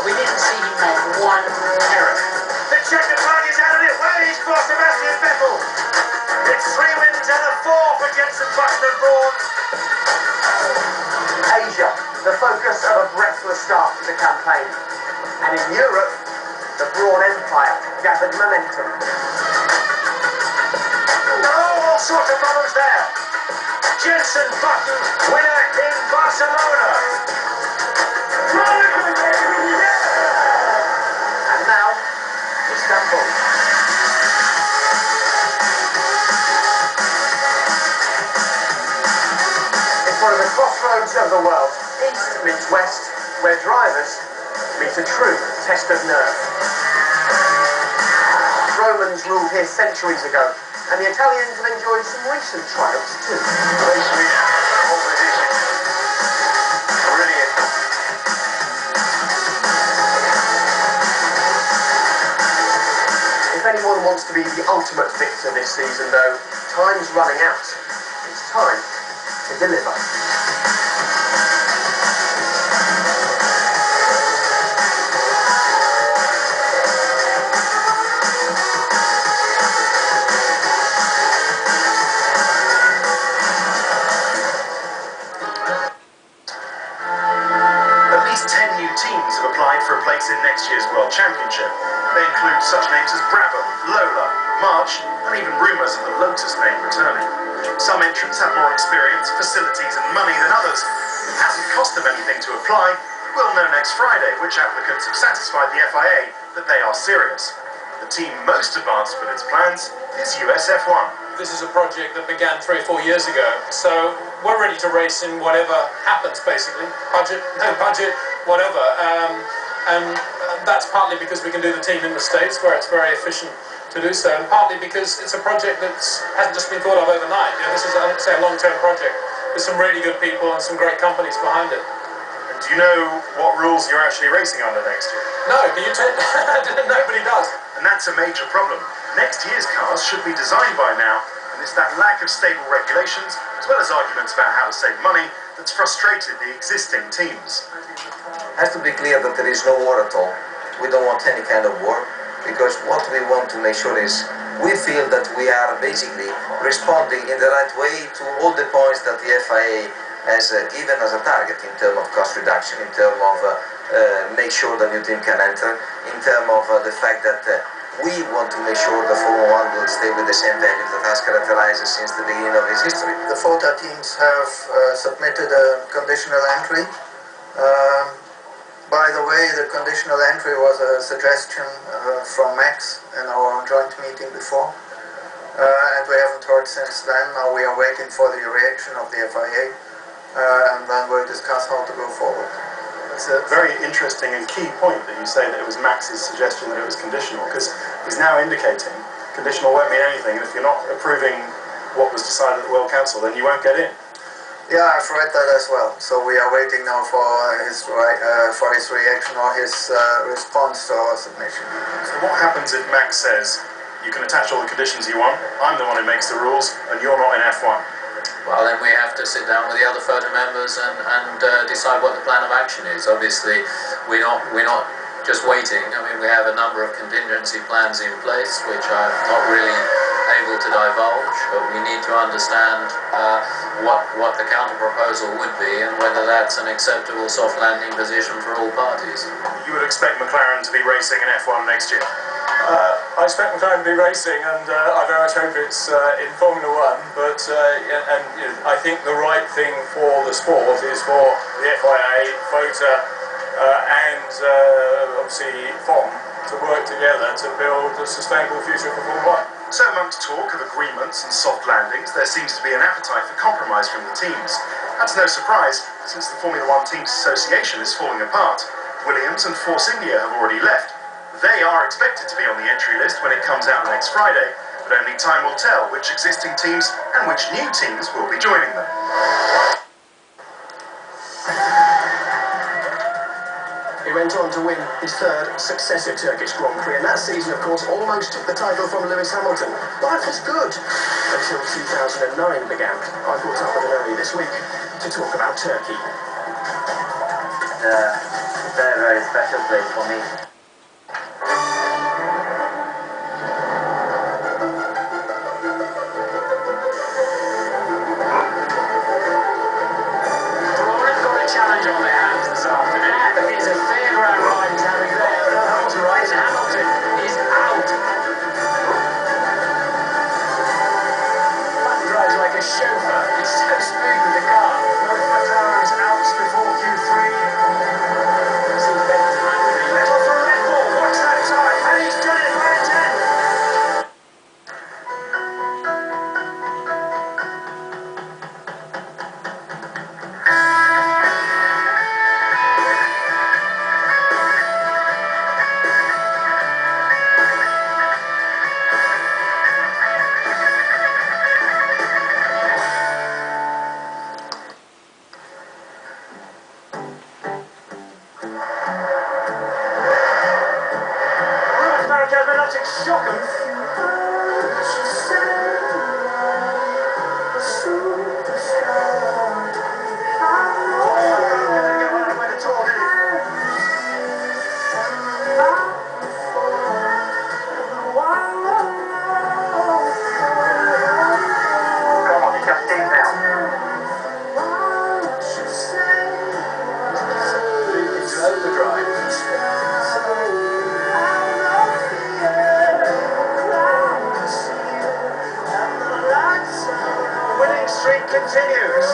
We didn't see him make one error. The Czechoslovakia's out of it. Ways for Sebastian Vettel. It's 3 wins out of 4 for Jensen Button and Brawn. Asia, the focus of a breathless start to the campaign. And in Europe, the Brawn Empire gathered momentum. All sorts of problems there. Jensen Button, winner in Barcelona. And now, Istanbul. It's one of the crossroads of the world. East meets west, where drivers meet a true test of nerve. Romans ruled here centuries ago, and the Italians have enjoyed some recent triumphs too. Brilliant. If anyone wants to be the ultimate victor this season, though, time's running out. It's time to deliver. At least 10 new teams have applied for a place in next year's World Championship. They include such names as Brabham, Lola, March, and even rumours of the Lotus name returning. Some entrants have more experience, facilities and money than others. It hasn't cost them anything to apply. We'll know next Friday which applicants have satisfied the FIA that they are serious. The team most advanced with its plans is US F1. This is a project that began 3 or 4 years ago, so we're ready to race in whatever happens, basically. Budget, no budget, whatever. And that's partly because we can do the team in the States, where it's very efficient to do so, and partly because it's a project that hasn't just been thought of overnight. You know, this is, say, a long-term project with some really good people and some great companies behind it. And do you know what rules you're actually racing under next year? No, do you take? Nobody does. And that's a major problem. Next year's cars should be designed by now, and it's that lack of stable regulations, as well as arguments about how to save money, that's frustrated the existing teams. It has to be clear that there is no war at all. We don't want any kind of war, because what we want to make sure is we feel that we are basically responding in the right way to all the points that the FIA has given as a target in terms of cost reduction, in terms of make sure the new team can enter, in terms of the fact that we want to make sure the Formula 1 will stay with the same values that has characterized us since the beginning of its history. The FOTA teams have submitted a conditional entry. By the way, the conditional entry was a suggestion from Max in our joint meeting before, and we haven't heard since then. Now we are waiting for the reaction of the FIA, and then we'll discuss how to go forward. It's a very interesting and key point that you say that it was Max's suggestion that it was conditional, because he's now indicating conditional won't mean anything, and if you're not approving what was decided at the World Council, then you won't get in. Yeah, I've read that as well. So we are waiting now for his reaction or his response to our submission. So what happens if Max says, you can attach all the conditions you want, I'm the one who makes the rules, and you're not in F1? Well, then we have to sit down with the other FOTA members and decide what the plan of action is. Obviously, we're not just waiting. I mean, we have a number of contingency plans in place, which I'm not really able to divulge, but we need to understand what the counter-proposal would be and whether that's an acceptable soft landing position for all parties. You would expect McLaren to be racing in F1 next year? I expect McLaren to be racing, and I very much hope it's in Formula 1, but I think the right thing for the sport is for the FIA, FOTA and obviously FOM to work together to build a sustainable future for Formula 1. So amongst talk of agreements and soft landings, there seems to be an appetite for compromise from the teams. That's no surprise, since the Formula 1 Teams Association is falling apart. Williams and Force India have already left. They are expected to be on the entry list when it comes out next Friday, but only time will tell which existing teams and which new teams will be joining them. He went on to win his third successive Turkish Grand Prix, and that season, of course, almost took the title from Lewis Hamilton. Life was good until 2009 began. I caught up with him early this week to talk about Turkey. very, very special place for me. Challenge on their hands this afternoon. That is a fairground ride he's having there. That's right. Hamilton is out. That drives like a chauffeur. He's so smooth with the car. Both McLarens out before Q3. Seems better to manage. Little for Red Bull. Watch that time. And he's done it by 10. Shock 'em. Come on, you can dig now. Into overdrive. Winning streak continues.